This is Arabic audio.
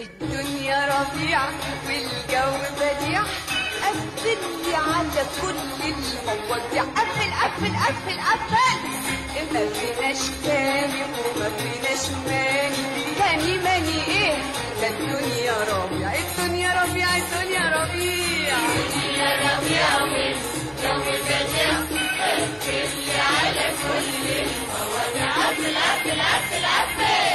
الدنيا ربيع والجو بديع، قفل لي على كل المواضيع، قفل قفل قفل قفل. ما فيناش تاني وما فيناش ماني، تاني ماني ايه؟ ده الدنيا ربيع، الدنيا ربيع، الدنيا ربيع، الدنيا ربيع والجو بديع، قفل لي على كل المواضيع، قفل قفل قفل قفل.